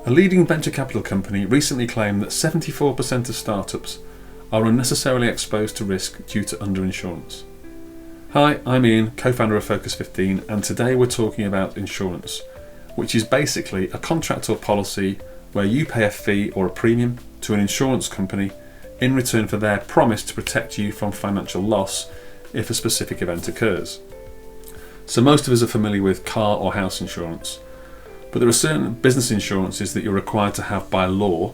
A leading venture capital company recently claimed that 74% of startups are unnecessarily exposed to risk due to underinsurance. Hi, I'm Ian, co-founder of Focus 15, and today we're talking about insurance, which is basically a contract or policy where you pay a fee or a premium to an insurance company in return for their promise to protect you from financial loss if a specific event occurs. So most of us are familiar with car or house insurance, but there are certain business insurances that you're required to have by law,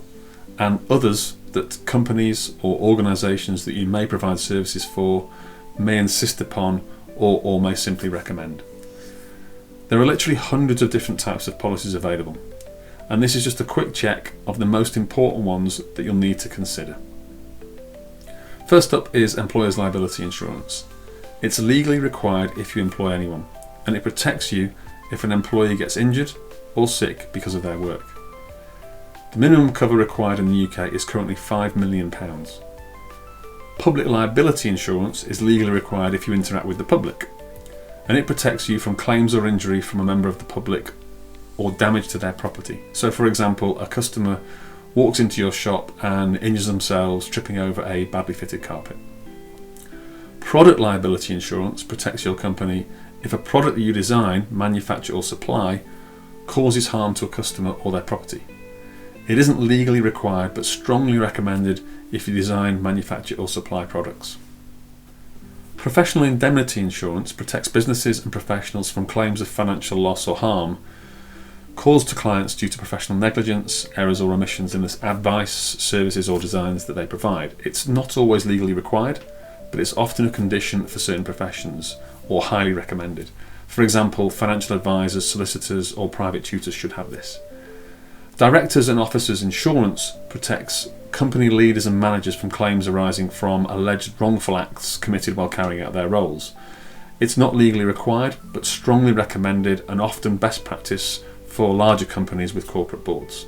and others that companies or organisations that you may provide services for may insist upon or may simply recommend. There are literally hundreds of different types of policies available, and this is just a quick check of the most important ones that you'll need to consider. First up is employer's liability insurance. It's legally required if you employ anyone, and it protects you if an employee gets injured or sick because of their work. The minimum cover required in the UK is currently £5 million. Public liability insurance is legally required if you interact with the public, and it protects you from claims or injury from a member of the public or damage to their property. So for example, a customer walks into your shop and injures themselves tripping over a badly fitted carpet. Product liability insurance protects your company if a product that you design, manufacture or supply causes harm to a customer or their property. It isn't legally required but strongly recommended if you design, manufacture or supply products. Professional indemnity insurance protects businesses and professionals from claims of financial loss or harm caused to clients due to professional negligence, errors or omissions in the advice, services or designs that they provide. It's not always legally required, but it's often a condition for certain professions or highly recommended. For example, financial advisors, solicitors or private tutors should have this. Directors and officers insurance protects company leaders and managers from claims arising from alleged wrongful acts committed while carrying out their roles. It's not legally required, but strongly recommended and often best practice for larger companies with corporate boards.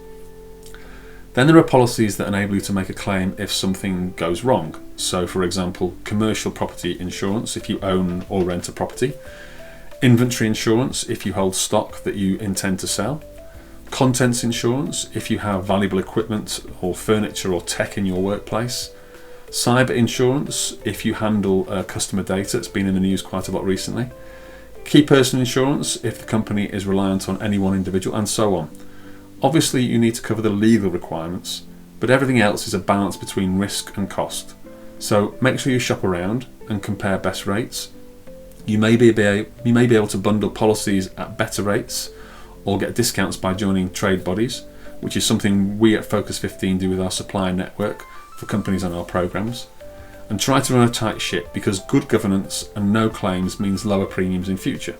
Then there are policies that enable you to make a claim if something goes wrong. So for example, commercial property insurance if you own or rent a property, inventory insurance if you hold stock that you intend to sell, contents insurance if you have valuable equipment or furniture or tech in your workplace, cyber insurance if you handle customer data, it's been in the news quite a lot recently, key person insurance if the company is reliant on any one individual, and so on. Obviously you need to cover the legal requirements, but everything else is a balance between risk and cost. So make sure you shop around and compare best rates. You may be able to bundle policies at better rates or get discounts by joining trade bodies, which is something we at Focus 15 do with our supplier network for companies on our programs. And try to run a tight ship, because good governance and no claims means lower premiums in future.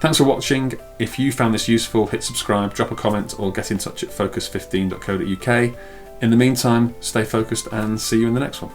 Thanks for watching. If you found this useful, hit subscribe, drop a comment or get in touch at focus15.co.uk. In the meantime, stay focused and see you in the next one.